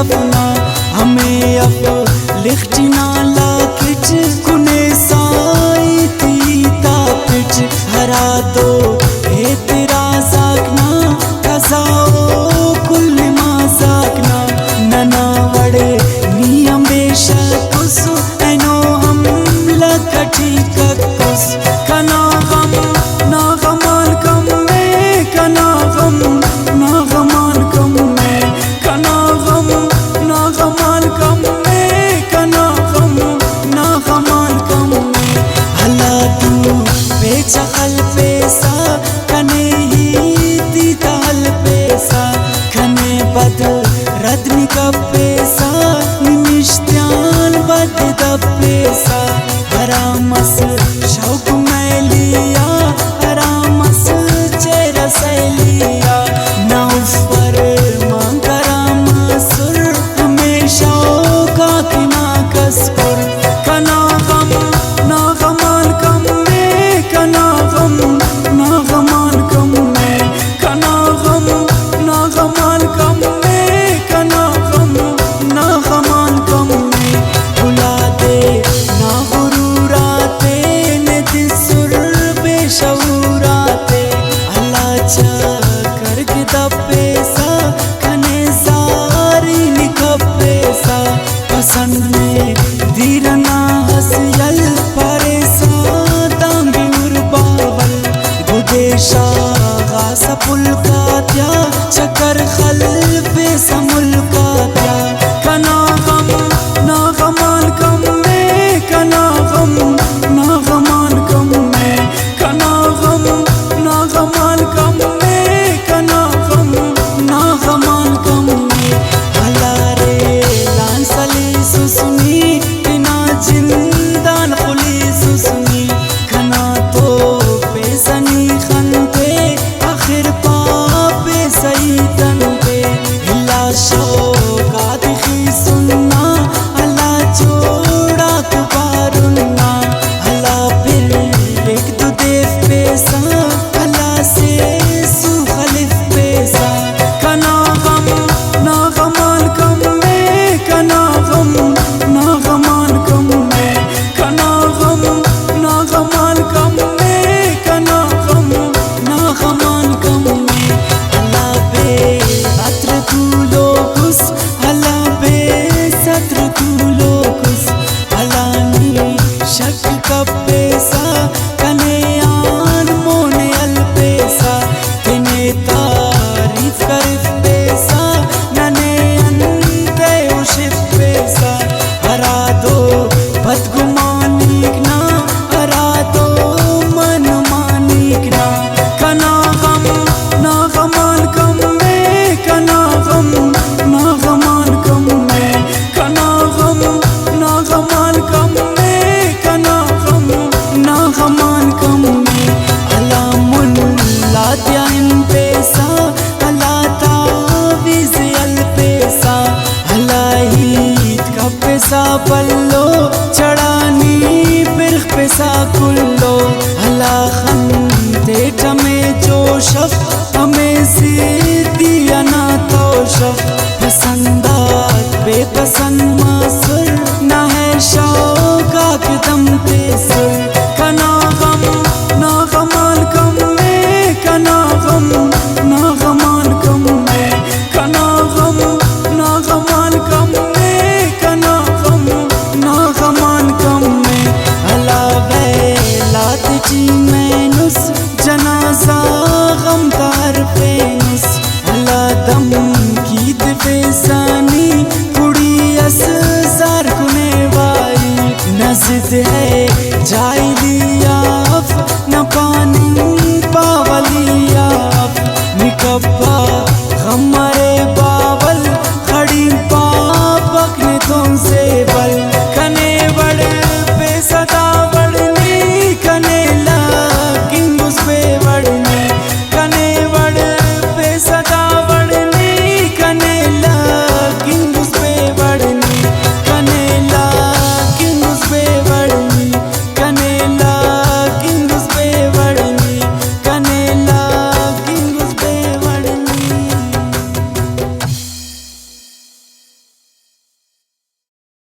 अपना हमें अब लिखना लाकिच कुने साई तीता पिच हरा दो हे तेरा साकना कसाओ कुल मा साकना नना वड़े नियम बेशक कुस एनो हम लकठी ककुस कना गम ना गमान कम में कना गम ना गमान कम में कना गम ना गमान कम में कना गम ना गमान कम में हला तू बेचखल पैसा कने ही तीताल पैसा कने बद रदनी का पैसा निमिष्टान बद द पैसा हरामस शौक में लिया हरामस चेहरा से लिया नौफ पर मांगराम सुर हमेशा का कि ना कसपुर कना गम ना गमान कम में कना गम ना गमान कम में कना गम ना गमान कम में कना गम ना गमान कम में भुला दे ना गुरूराते ने दिसुर बेशऊराते अल्लाह चा करके द पैसा कने सारी निकप पैसा पसंद में दीरना हसियल परेसा दांगी उर्बावल गुदेशा गासा पुलकात्या चकर खल पैसा मुलकात्या कना गम ना गमान कम में कना गम ना गमान कम में कना गम ना गमान कम में कना गम ना गमान कम में भला रे लांसली सुसुनी बिना जिंदान खुली सुसुनी कना तो पैसनी खनते आखिर पापे सही तनते हिला शौका दिखी सुनना अल्लाह जोड़ा कुबारुन्ना अल्लाह फिर एक दो देव पैसा अल्लाह से सुखलिफ पैसा कना गम ना गमान कम में कना गम ना गमान कम में कना गम ना गमान कम में कना गम ना गमान कम में अल्लाह बे अत्र तू लोकुस अल्लाह बे सत्र तू लोकुस अल्लाह नी शक का पैसा कने आन मोने अल पैसा तिने तारीफ कर पैसा नने अंते उशिफ पैसा हरा दो बदगुमानिक ना हरा दो मन मानिक ना कना गम ना गमान कम में कना गम ना गमान कम में कना गम ना गमान कम में कना गम ना गमान कम में अला मुल्ला त्याइन पैसा अला तावीज़ अल पैसा अला हीद का पैसा पल्लो चढ़ानी बिरख पैसा कुल्लो अला खंते में जो शफ